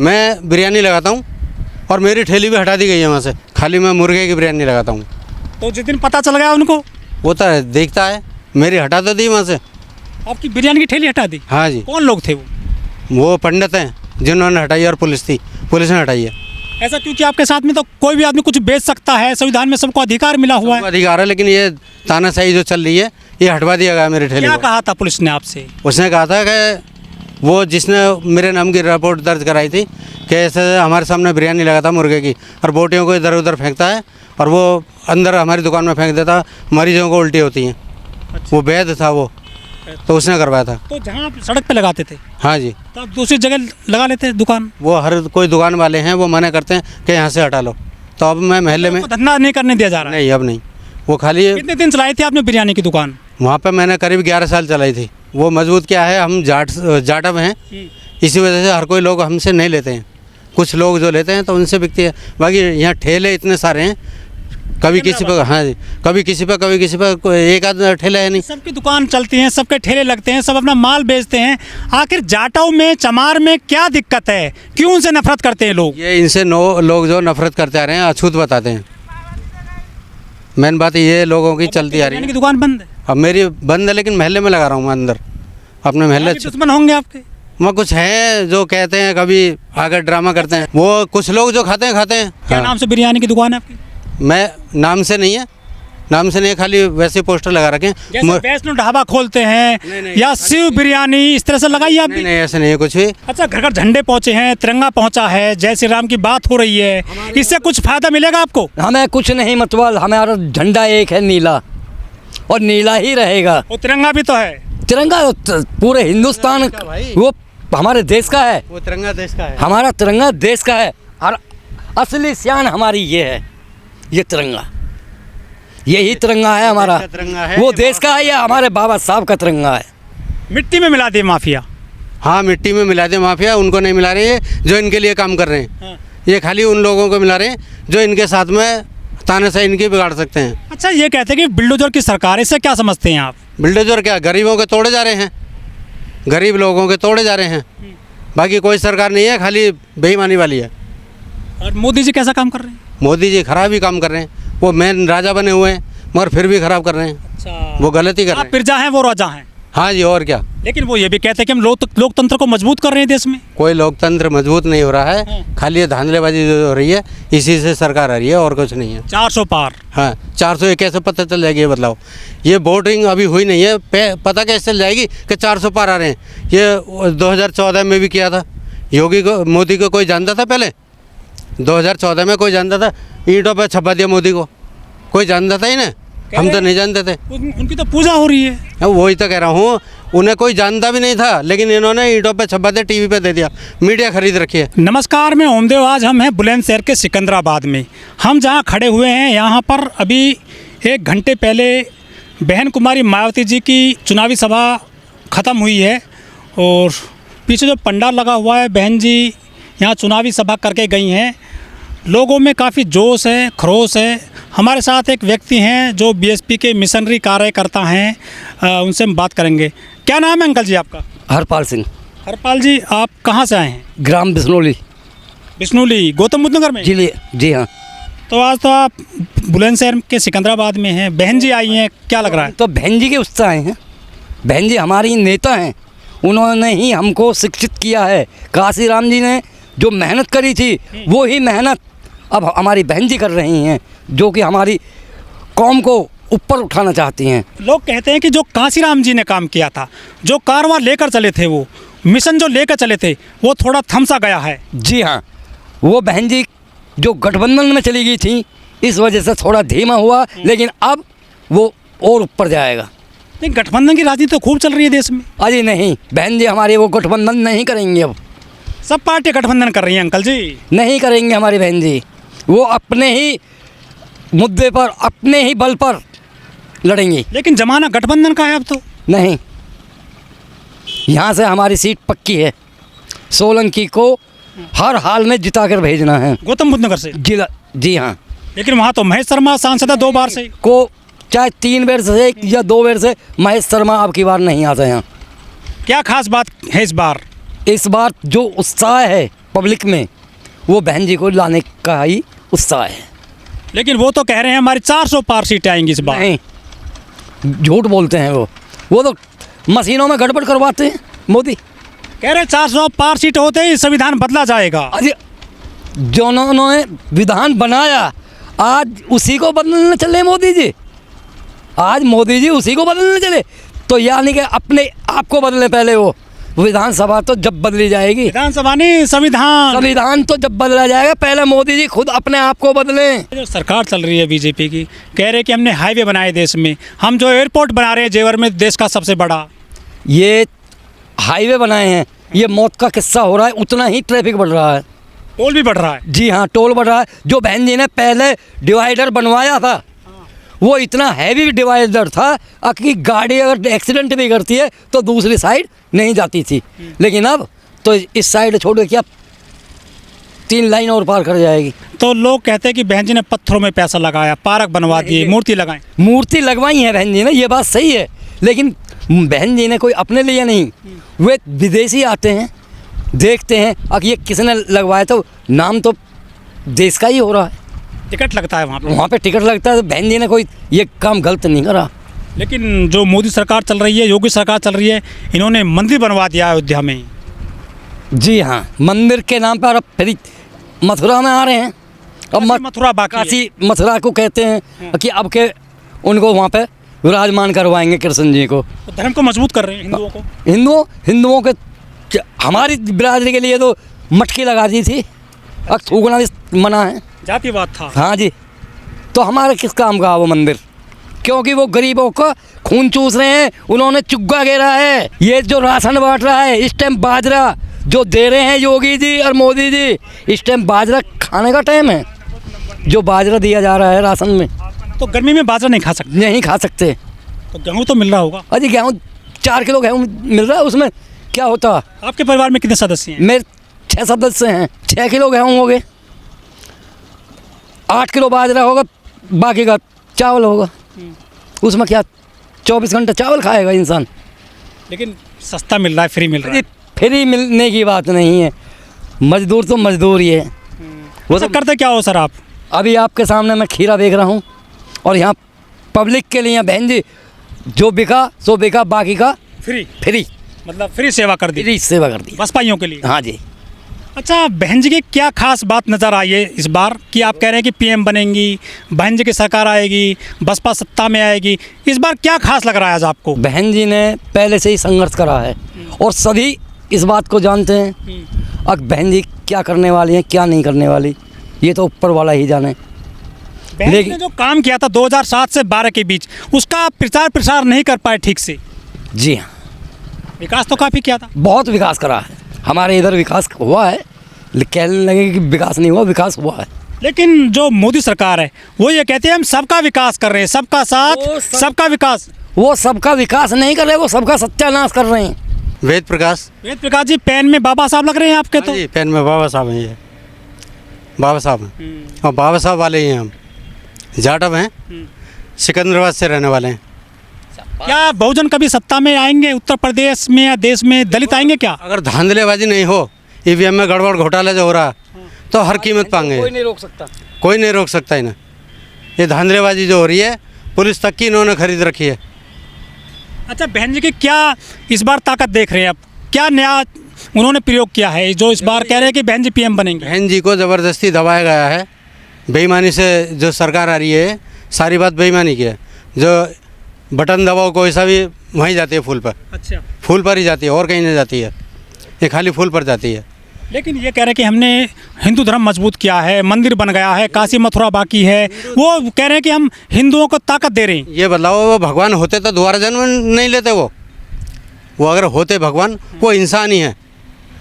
मैं बिरयानी लगाता हूँ और मेरी ठेली भी हटा दी गई है वहाँ से, खाली मैं मुर्गे की बिरयानी लगाता हूँ। तो जिस दिन पता चल गया उनको, वो तो देखता है, मेरी हटा तो दी वहाँ से। आपकी बिरयानी की ठेली हटा दी? हाँ जी। कौन लोग थे वो पंडित हैं जिन्होंने हटाई और पुलिस थी, पुलिस ने हटाई है। ऐसा क्योंकि आपके साथ में तो कोई भी आदमी कुछ बेच सकता है, संविधान में सबको अधिकार मिला हुआ है। अधिकार है, लेकिन ये तानाशाही जो चल रही है ये हटवा दिया गया मेरे ठेले क्या को। कहा था पुलिस ने आपसे? उसने कहा था कि वो जिसने मेरे नाम की रिपोर्ट दर्ज कराई थी कि ऐसे हमारे सामने बिरयानी लगा था मुर्गे की और बोटियों को इधर उधर फेंकता है और वो अंदर हमारी दुकान में फेंक देता, मरीजों को उल्टी होती हैं। अच्छा। वो वैध था वो, तो उसने करवाया था। तो जहाँ आप सड़क पे लगाते थे, हाँ जी। तो आप दूसरी जगह लगा लेते दुकान? वो हर कोई दुकान वाले हैं वो मना करते हैं कि यहाँ से हटा लो, तो अब मैं महल्ले में आपको धंधा नहीं करने दिया जा रहा है? नहीं, अब नहीं। वो खाली कितने दिन चलाई थी आपने बिरयानी की दुकान? वहाँ पे मैंने करीब 11 साल चलाई थी। वो मजबूत क्या है, हम जाटव हैं, इसी वजह से हर कोई लोग हमसे नहीं लेते हैं। कुछ लोग जो लेते हैं तो उनसे बिकती है, बाकी यहाँ ठेले इतने सारे हैं, कभी किसी पे, हाँ जी, कभी किसी पे, कभी किसी पे, एक आध ठेला है नहीं। सबकी दुकान चलती है, सबके ठेले लगते हैं, सब अपना माल बेचते हैं। आखिर जाटव में, चमार में क्या दिक्कत है? क्यों उनसे नफरत करते हैं लोग? ये इनसे लोग जो नफरत करते आ रहे हैं, अछूत बताते हैं। मेन बात ये लोगों की चलती आ रही बिरयानी की है। दुकान बंद है? अब मेरी बंद है, लेकिन महल्ले में लगा रहा हूँ मैं अंदर, अपने महल्ले। दुश्मन होंगे आपके? वहाँ कुछ हैं जो कहते हैं, कभी आकर ड्रामा करते हैं। वो कुछ लोग जो खाते हैं। क्या हाँ। नाम से बिरयानी की दुकान है आपकी? मैं नाम से नहीं है, नाम से नहीं है, खाली वैसे पोस्टर लगा रखे हैं। जैसे वैष्णो ढाबा खोलते हैं या शिव बिरयानी, इस तरह से लगाई है आपने? नहीं, ऐसे नहीं है कुछ भी। अच्छा, घर घर झंडे पहुंचे हैं, तिरंगा पहुंचा है, जय श्री राम की बात हो रही है, इससे कुछ फायदा मिलेगा आपको? हमें कुछ नहीं मतलब, हमारा झंडा एक है नीला, और नीला ही रहेगा। वो तिरंगा भी तो है। तिरंगा पूरे हिंदुस्तान, वो हमारे देश का है। वो तिरंगा देश का है। हमारा तिरंगा देश का है, और असली शान हमारी ये है, ये तिरंगा, यही तिरंगा है हमारा। तिरंगा है, वो देश का है या हमारे बाबा साहब का तिरंगा है। मिट्टी में मिला दे माफिया। हाँ, मिट्टी में मिला दे माफिया, उनको नहीं मिला रहे हैं जो इनके लिए काम कर रहे हैं। हाँ। ये खाली उन लोगों को मिला रहे हैं जो इनके साथ में तानाशाही इनकी बिगाड़ सकते हैं। अच्छा, ये कहते हैं कि बुलडोजर की सरकार है, इससे क्या समझते हैं आप? बिल्डोजर क्या, गरीबों के तोड़े जा रहे हैं, गरीब लोगों के तोड़े जा रहे हैं। बाकी कोई सरकार नहीं है, खाली बेईमानी वाली है। और मोदी जी कैसा काम कर रहे हैं? मोदी जी खराब ही काम कर रहे हैं। वो मेन राजा बने हुए हैं, मगर फिर भी खराब कर रहे हैं। अच्छा, वो गलती कर रहे आप हैं। प्रजा हैं, वो राजा हैं। हाँ जी, और क्या। लेकिन वो ये भी कहते हैं कि हम लोकतंत्र को मजबूत कर रहे हैं देश में। कोई लोकतंत्र मजबूत नहीं हो रहा है, हाँ। खाली ये धांधलेबाजी जो हो रही है, इसी से सरकार आ रही है, और कुछ नहीं है। 400 पार। हाँ, 400 कैसे पता चल जाएगी, ये बदलाव? ये वोटिंग अभी हुई नहीं है, पता कैसे चल जाएगी कि 400 पार आ रहे हैं? ये 2014 में भी किया था योगी को, मोदी को कोई जानता था पहले? 2014 में कोई जानता था? ईंटों पर छपा दिया मोदी को, कोई जानता था ही ना? हम तो नहीं जानते थे। उनकी तो पूजा हो रही है। वही तो कह रहा हूँ, उन्हें कोई जानता भी नहीं था, लेकिन इन्होंने ईंटों पे छपा दिया, टीवी पे दे दिया, मीडिया खरीद रखी है। नमस्कार, मैं ओमदेव। आज हम हैं बुलंदशहर के सिकंदराबाद में। हम जहां खड़े हुए हैं, यहाँ पर अभी 1 घंटे पहले बहन कुमारी मायावती जी की चुनावी सभा ख़त्म हुई है, और पीछे जो पंडाल लगा हुआ है, बहन जी यहाँ चुनावी सभा करके गई हैं। लोगों में काफ़ी जोश है, खरोश है। हमारे साथ एक व्यक्ति हैं जो बीएसपी के मिशनरी कार्यकर्ता हैं, उनसे हम बात करेंगे। क्या नाम है अंकल जी आपका? हरपाल सिंह। हरपाल जी, आप कहाँ से आए हैं? ग्राम बिस्नोली, बिश्नोली, गौतम बुद्ध नगर में। जी हाँ। तो आज तो आप बुलंदशहर के सिकंदराबाद में हैं, बहन जी आई हैं, क्या लग रहा है? तो बहन जी के उत्साह आए हैं। बहन जी हमारी नेता हैं, उन्होंने ही हमको शिक्षित किया है। काशीराम जी ने जो मेहनत करी थी, वो ही मेहनत अब हमारी बहन जी कर रही हैं, जो कि हमारी कौम को ऊपर उठाना चाहती हैं। लोग कहते हैं कि जो काशीराम जी ने काम किया था, जो कारवां लेकर चले थे, वो मिशन जो लेकर चले थे, वो थोड़ा थमसा गया है। जी हाँ, वो बहन जी जो गठबंधन में चली गई थी, इस वजह से थोड़ा धीमा हुआ, लेकिन अब वो और ऊपर जाएगा। लेकिन गठबंधन की राजनीति तो खूब चल रही है देश में। अरे नहीं, बहन जी हमारे वो गठबंधन नहीं करेंगे। अब सब पार्टी गठबंधन कर रही हैं अंकल जी। नहीं करेंगे हमारी बहन जी, वो अपने ही मुद्दे पर, अपने ही बल पर लड़ेंगी। लेकिन जमाना गठबंधन का है अब तो। नहीं, यहाँ से हमारी सीट पक्की है। सोलंकी को हर हाल में जिता कर भेजना है, गौतम बुद्ध नगर से। जिला। जी हाँ। लेकिन वहाँ तो महेश शर्मा सांसद है 2 बार से। को चाहे 3 बार से या 2 बार से, महेश शर्मा अब की बार नहीं आता यहाँ। क्या खास बात है इस बार? इस बार जो उत्साह है पब्लिक में वो बहन जी को लाने का ही उत्साह है। लेकिन वो तो कह रहे हैं हमारी 400 पार सीटें आएंगी इस बार। नहीं, झूठ बोलते हैं वो तो मशीनों में गड़बड़ करवाते हैं मोदी। कह रहे 400 पार सीट होते ही संविधान बदला जाएगा। अरे जो उन्होंने विधान बनाया आज उसी को बदलने चले मोदी जी। आज मोदी जी उसी को बदलने चले, तो यानी कि अपने आप को बदले पहले। वो विधानसभा तो जब बदली जाएगी, विधानसभा नहीं संविधान तो जब बदला जाएगा, पहले मोदी जी खुद अपने आप को बदलें। जो सरकार चल रही है बीजेपी की, कह रहे हैं कि हमने हाईवे बनाए देश में, हम जो एयरपोर्ट बना रहे हैं जेवर में देश का सबसे बड़ा। ये हाईवे बनाए हैं, ये मौत का किस्सा हो रहा है, उतना ही ट्रैफिक बढ़ रहा है, टोल भी बढ़ रहा है। जी हाँ, टोल बढ़ रहा है। जो बहन जी ने पहले डिवाइडर बनवाया था वो इतना हैवी डिवाइडर था कि गाड़ी अगर एक्सीडेंट भी करती है तो दूसरी साइड नहीं जाती थी, लेकिन अब तो इस साइड छोड़ के क्या 3 लाइन और पार कर जाएगी। तो लोग कहते हैं कि बहन जी ने पत्थरों में पैसा लगाया, पार्क बनवा दिए, मूर्ति लगाई। मूर्ति लगवाई है बहन जी ने, ये बात सही है, लेकिन बहन जी ने कोई अपने लिए नहीं, वे विदेशी आते हैं देखते हैं अब ये किसने लगवाया, तो नाम तो देश का ही हो रहा है, टिकट लगता है वहाँ पे टिकट लगता है। तो बहन जी ने कोई ये काम गलत नहीं करा। लेकिन जो मोदी सरकार चल रही है, योगी सरकार चल रही है, इन्होंने मंदिर बनवा दिया अयोध्या में। जी हाँ, मंदिर के नाम पर अब फिर मथुरा में आ रहे हैं। अब मथुरा बाकी है। काशी मथुरा को कहते हैं कि अब के उनको वहाँ पे विराजमान करवाएंगे कृष्ण जी को। तो धर्म को मजबूत कर रहे हैं हिंदुओं को। हिंदुओं के हमारी बिरादरी के लिए तो मटकी लगा दी थी, अब थूकना भी मना है, जातिवाद था। हाँ जी, तो हमारे किस काम का वो मंदिर, क्योंकि वो गरीबों का खून चूस रहे हैं, उन्होंने चुग्गा घेरा है। ये जो राशन बांट रहा है इस टाइम, बाजरा जो दे रहे हैं योगी जी और मोदी जी, इस टाइम बाजरा खाने का टाइम है। जो बाजरा दिया जा रहा है राशन में, तो गर्मी में बाजरा नहीं खा सकते। नहीं खा सकते। तो गेहूँ तो मिल रहा होगा। अरे गेहूँ 4 किलो गेहूँ मिल रहा है, उसमें क्या होता। आपके परिवार में कितने सदस्य हैं? मेरे 6 सदस्य हैं। 6 किलो गेहूँ हो गए, 8 किलो बाजरा होगा, बाकी का चावल होगा। उसमें क्या 24 घंटे चावल खाएगा इंसान। लेकिन सस्ता मिल रहा है, फ्री मिल रहा है। फ्री मिलने की बात नहीं है, मजदूर तो मजदूर ही है। वो सब करते क्या हो सर आप? अभी आपके सामने मैं खीरा बेच रहा हूँ और यहाँ पब्लिक के लिए बहन जी जो बिका सो बिका, बाकी का फ्री मतलब फ्री सेवा कर दी। फ्री सेवा कर दी बसपाइयों के लिए। हाँ जी। अच्छा, बहन जी की क्या खास बात नज़र आई है इस बार कि आप कह रहे हैं कि पीएम बनेंगी, बहन जी की सरकार आएगी, बसपा सत्ता में आएगी, इस बार क्या खास लग रहा है आज आपको? बहन जी ने पहले से ही संघर्ष करा है और सभी इस बात को जानते हैं। अब बहन जी क्या करने वाली हैं, क्या नहीं करने वाली, ये तो ऊपर वाला ही जाने। बहन जी ने जो काम किया था 2007 से 12 के बीच, उसका प्रचार प्रसार नहीं कर पाए ठीक से। जी हाँ, विकास तो काफ़ी किया था। बहुत विकास करा है हमारे इधर, विकास हुआ है। कहने लगे कि विकास नहीं हुआ, विकास हुआ है। लेकिन जो मोदी सरकार है वो ये कहते हैं हम सबका विकास कर रहे हैं, सबका साथ सबका विकास। वो सबका विकास नहीं कर रहे, वो सबका सत्यानाश कर रहे हैं। वेद प्रकाश जी, पेन में बाबा साहब लग रहे हैं आपके। तो जी, पेन में बाबा साहब हैं, ये बाबा साहब हैं और बाबा साहब वाले ही हैं हम। जाटव हैं, सिकंदराबाद से रहने वाले हैं। क्या बहुजन कभी सत्ता में आएंगे उत्तर प्रदेश में या देश में? दलित आएंगे क्या? अगर धांधलेबाजी नहीं हो, ईवीएम में गड़बड़ घोटाला जो हो रहा तो हर कीमत पाएंगे। कोई नहीं रोक सकता, कोई नहीं रोक सकता इन्हें। ये धांधलेबाजी जो हो रही है, पुलिस तक की इन्होंने खरीद रखी है। अच्छा, बहन जी की क्या इस बार ताकत देख रहे हैं? अब क्या नया उन्होंने प्रयोग किया है जो इस बार कह रहे हैं कि बहन जी पीएम बनेंगे? बहन जी को ज़बरदस्ती दबाया गया है। बेईमानी से जो सरकार आ रही है, सारी बात बेईमानी की है। जो बटन दबाओ कोई सा भी वहीं जाती है फूल पर। अच्छा, फूल पर ही जाती है और कहीं नहीं जाती है, ये खाली फूल पर जाती है। लेकिन ये कह रहे हैं कि हमने हिंदू धर्म मजबूत किया है, मंदिर बन गया है, काशी मथुरा बाकी है। वो कह रहे हैं कि हम हिंदुओं को ताकत दे रहे हैं। ये बदलाव, वो भगवान होते तो दोबारा जन्म नहीं लेते। वो अगर होते भगवान, वो इंसान ही है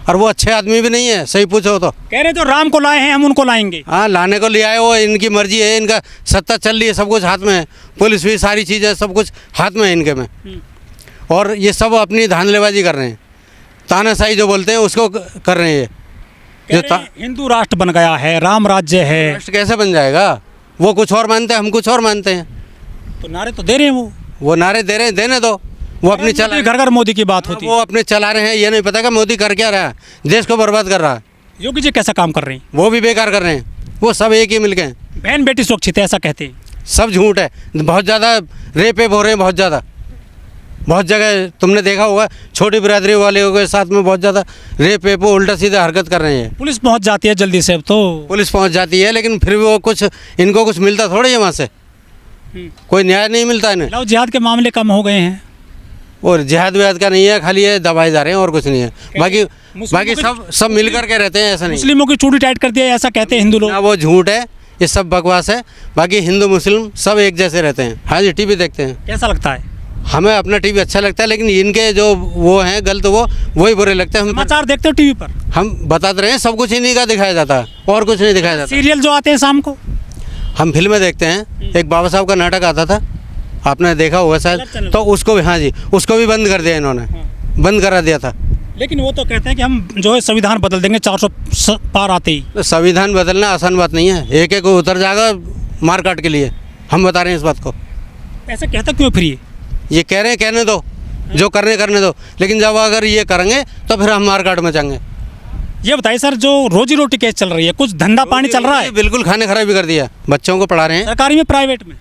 और वो अच्छे आदमी भी नहीं है, सही पूछो तो। कह रहे जो राम को लाए हैं हम उनको लाएंगे। हाँ, लाने को ले आए, वो इनकी मर्जी है, इनका सत्ता चल रही है, सब कुछ हाथ में है, पुलिस भी, सारी चीज़ें सब कुछ हाथ में है इनके में। और ये सब अपनी धांधलेबाजी कर रहे हैं, तानाशाही जो बोलते हैं उसको कर रहे हैं। ये हिंदू राष्ट्र बन गया है, राम राज्य है। राष्ट्र कैसे बन जाएगा? वो कुछ और मानते हैं, हम कुछ और मानते हैं। तो नारे तो दे रहे हैं, वो नारे दे रहे हैं, देने दो। वो अपनी चला, घर घर मोदी की बात होती है, वो अपने चला रहे हैं। ये नहीं पता कि मोदी कर क्या रहा है, देश को बर्बाद कर रहा है। योगी जी कैसा काम कर रहे हैं? वो भी बेकार कर रहे हैं, वो सब एक ही मिल गए हैं। बहन बेटी सुरक्षित है ऐसा कहते हैं। सब झूठ है, बहुत ज़्यादा रेप हो रहे हैं, बहुत ज़्यादा, बहुत जगह तुमने देखा होगा, छोटी बिरादरी वाले के साथ में बहुत ज़्यादा रेप उल्टा सीधा हरकत कर रहे हैं। पुलिस पहुंच जाती है जल्दी से अब तो। पुलिस पहुंच जाती है, लेकिन फिर भी वो कुछ इनको कुछ मिलता थोड़ा है वहाँ से, कोई न्याय नहीं मिलता इन्हें। लव जिहाद के मामले कम हो गए हैं। और जिहाद विहाद का नहीं है, खाली ये दबाए जा रहे हैं और कुछ नहीं है। बाकी मुस्लिमों सब मिल करके रहते हैं, ऐसा नहीं। मुस्लिमों की चूड़ी टाइट कर दिया ऐसा कहते हैं हिंदू लोग। ना वो झूठ है, ये सब बकवास है। बाकी हिंदू मुस्लिम सब एक जैसे रहते हैं। हाँ जी, टीवी देखते हैं। कैसा लगता है? हमें अपना टीवी अच्छा लगता है, लेकिन इनके जो वो हैं गलत, वही बुरे लगते हैं। समाचार देखते हो टीवी पर? हम बताते रहे हैं, सब कुछ इन्हीं का दिखाया जाता है और कुछ नहीं दिखाया जाता। सीरियल जो आते हैं शाम को, हम फिल्में देखते हैं। एक बाबा साहब का नाटक आता था, आपने देखा होगा शायद, तो उसको भी, हाँ जी, उसको भी बंद कर दिया इन्होंने, बंद करा दिया था। लेकिन वो तो कहते हैं कि हम जो है संविधान बदल देंगे 400 पार आते ही। तो संविधान बदलना आसान बात नहीं है, एक एक उतर जाएगा मार काट के लिए। हम बता रहे हैं इस बात को। ऐसा कहता क्यों फिर ये कह रहे हैं, कहने दो, जो करने दो, लेकिन जब अगर ये करेंगे तो फिर हम मार काट मचाएंगे। ये बताइए सर, जो रोजी रोटी कैसे चल रही है? कुछ धंधा पानी चल रहा है? बिल्कुल खाने खराबी कर दिया। बच्चों को पढ़ा रहे हैं, सरकारी में प्राइवेट में?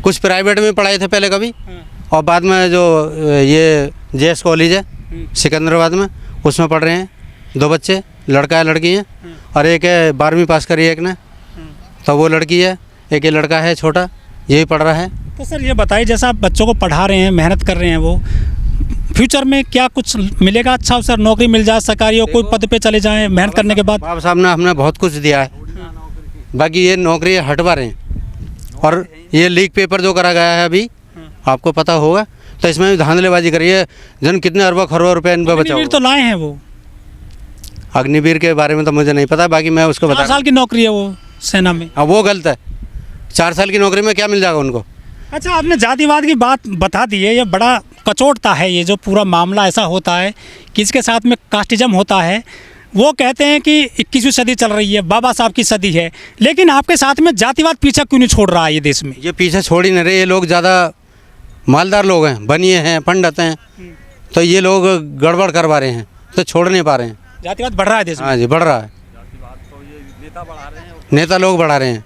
कुछ प्राइवेट में पढ़ाए थे पहले कभी, और बाद में जो ये जेएस कॉलेज है सिकंदराबाद में, उसमें पढ़ रहे हैं। 2 बच्चे, लड़का है लड़की है, और एक है 12वीं पास करी है, एक ने, तो वो लड़की है, एक ये लड़का है छोटा, यही पढ़ रहा है। तो सर ये बताइए, जैसा आप बच्चों को पढ़ा रहे हैं, मेहनत कर रहे हैं, वो फ्यूचर में क्या कुछ मिलेगा अच्छा? सर नौकरी मिल जाए सरकारी, और कोई पद पे चले जाएं मेहनत करने के बाद? बाबा साहब ने हमने बहुत कुछ दिया है, बाकी ये नौकरी हटवा रहे हैं। और ये लीक पेपर जो करा गया है अभी, आपको पता होगा, तो इसमें भी धांधलेबाजी करी है। जन कितने अरबों खरबों रुपए इन पर बचा अग्निवीर तो लाए हैं वो। अग्निवीर के बारे में तो मुझे नहीं पता, बाकी मैं उसको 4 बता। साल की नौकरी है वो सेना में। हाँ, वो गलत है। 4 साल की नौकरी में क्या मिल जाएगा उनको? अच्छा, आपने जातिवाद की बात बता दी है, ये बड़ा कचोटता है। ये जो पूरा मामला ऐसा होता है कि इसके साथ में कास्टिज्म होता है। वो कहते हैं कि 21वीं सदी चल रही है, बाबा साहब की सदी है, लेकिन आपके साथ में जातिवाद पीछा क्यों नहीं छोड़ रहा है ये देश में? ये पीछे छोड़ ही नहीं रहे। ये लोग ज़्यादा मालदार लोग हैं, बनिए हैं, पंडित हैं, तो ये लोग गड़बड़ करवा रहे हैं, तो छोड़ नहीं पा रहे हैं। जातिवाद बढ़ रहा है देश में। हाँ जी, बढ़ रहा है। नेता लोग बढ़ा रहे हैं।